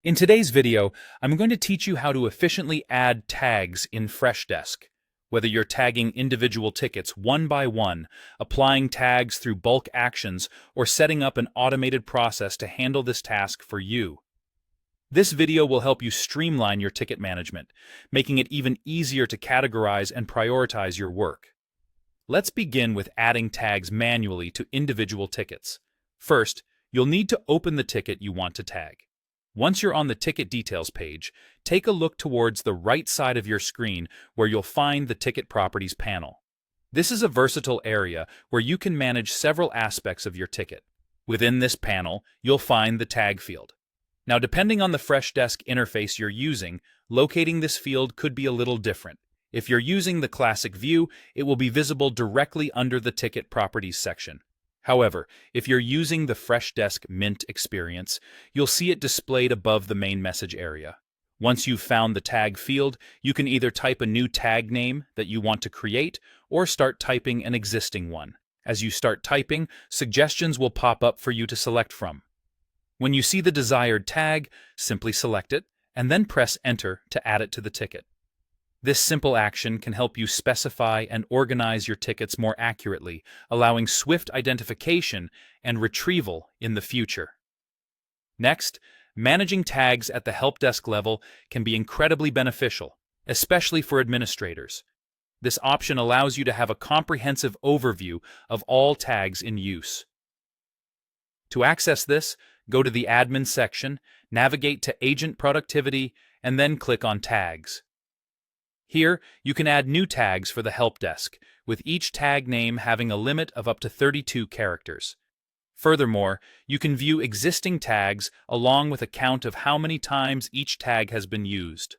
In today's video, I'm going to teach you how to efficiently add tags in Freshdesk. Whether you're tagging individual tickets one by one, applying tags through bulk actions, or setting up an automated process to handle this task for you. This video will help you streamline your ticket management, making it even easier to categorize and prioritize your work. Let's begin with adding tags manually to individual tickets. First, you'll need to open the ticket you want to tag. Once you're on the ticket details page, take a look towards the right side of your screen where you'll find the Ticket Properties panel. This is a versatile area where you can manage several aspects of your ticket. Within this panel, you'll find the tag field. Now, depending on the Freshdesk interface you're using, locating this field could be a little different. If you're using the classic view, it will be visible directly under the Ticket Properties section. However, if you're using the Freshdesk Mint experience, you'll see it displayed above the main message area. Once you've found the tag field, you can either type a new tag name that you want to create or start typing an existing one. As you start typing, suggestions will pop up for you to select from. When you see the desired tag, simply select it and then press Enter to add it to the ticket. This simple action can help you specify and organize your tickets more accurately, allowing swift identification and retrieval in the future. Next, managing tags at the help desk level can be incredibly beneficial, especially for administrators. This option allows you to have a comprehensive overview of all tags in use. To access this, go to the Admin section, navigate to Agent Productivity, and then click on Tags. Here, you can add new tags for the help desk, with each tag name having a limit of up to 32 characters. Furthermore, you can view existing tags along with a count of how many times each tag has been used.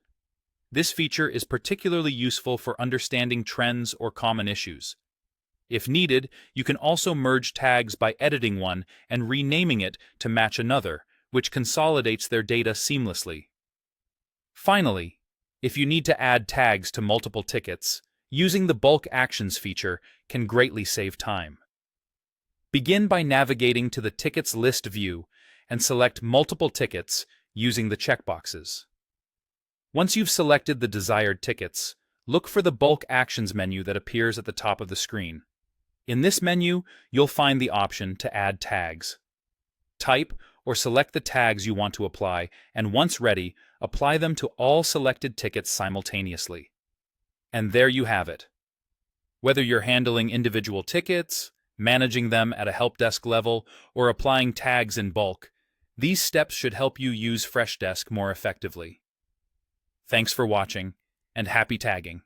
This feature is particularly useful for understanding trends or common issues. If needed, you can also merge tags by editing one and renaming it to match another, which consolidates their data seamlessly. Finally, if you need to add tags to multiple tickets, using the Bulk Actions feature can greatly save time. Begin by navigating to the Tickets List view and select Multiple Tickets using the checkboxes. Once you've selected the desired tickets, look for the Bulk Actions menu that appears at the top of the screen. In this menu, you'll find the option to add tags. Type or select the tags you want to apply, and once ready, apply them to all selected tickets simultaneously. And there you have it. Whether you're handling individual tickets, managing them at a help desk level, or applying tags in bulk, these steps should help you use Freshdesk more effectively. Thanks for watching, and happy tagging!